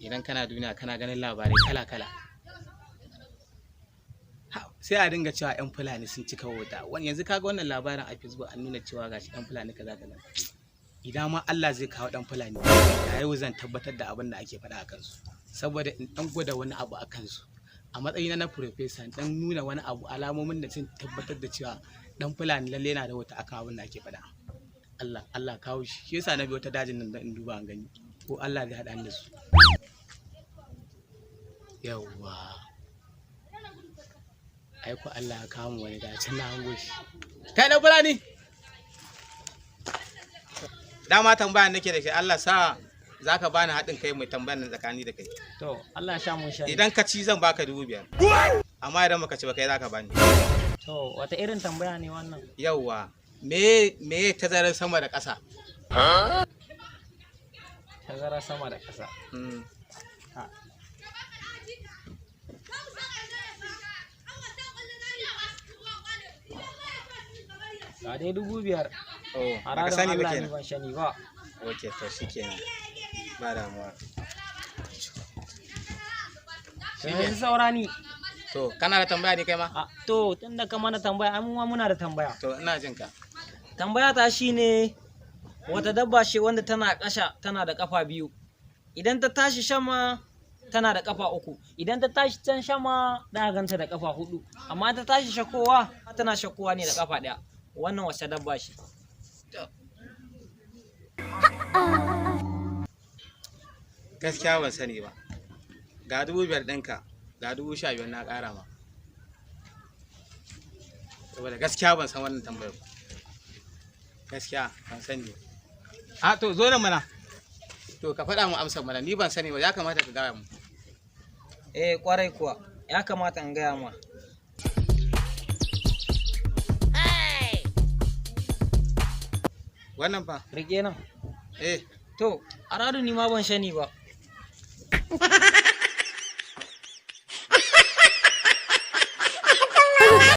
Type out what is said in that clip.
idan kana duniya kana ganin labarai kala-kala sai a dinga cewa yan fulani sun cika wuta. Wani yanzu kaga wannan labarin a Facebook an nuna cewa gashi yan fulani kaza kaza. Idan ma Allah zai kawo dan fulani da yau zan tabbatar da abin da ake faɗa a kansu, saboda in dan gwada wani abu a kansu a matsayina na professor, dan nuna wani abu alamomin da sun tabbatar da cewa dan fulani lalle yana da wuta akan abin da ake faɗa. Allah kawo shi yasa na bi wata dajin nan in duba an gani ko Allah zai haɗa da su. Yawwa aiko Allah ya kawo mu wani gacin na hango shi. Kai dan fulani dama tambayan nake da kai, Allah sa zaka bani haɗin kai mai tambayan nan tsakani da kai. To Allah ya sha mun sha. Idan ka ci zan baka 5,000. Amma idan baka ci ba kai zaka bani. To wata irin tambaya ne wannan? Yawwa me tazarar sama da ƙasa? Tazarar sama da ƙasa. Ga dai 5,000. Oh, A baka ranar sani ba Allah ne kenan. ban shani ba. Okay, to shikenan. Ba damuwa. Yanzu saura ni. To, kana da tambaya ne kai ma? To tunda ka mana tambaya, ai mu ma muna da tambaya. To, ina jin ka. Tambaya ta shine wata dabba ce wanda tana ƙasa tana da ƙafa 2. Idan ta tashi sama tana da ƙafa 3. Idan ta tashi can sama za ganta da ƙafa 4. Amma ta tashi shakowa tana shakowa ne da ƙafa 1. Wannan wace dabba ce? Gaskiya ban sani ba. Ga 5,000 ɗinka, ga 15,000 na ƙara ma. Saboda gaskiya ban san wannan tambayar ba. Gaskiya ban sani ba. To zo nan mana. To ka faɗa mu amsar mana, ni ban sani ba, ya kamata ka gaya mu. Kwarai kuwa, ya kamata in gaya ma. Wannan fa? Rike nan. Eh. To, a radu ni ma ban shani ba.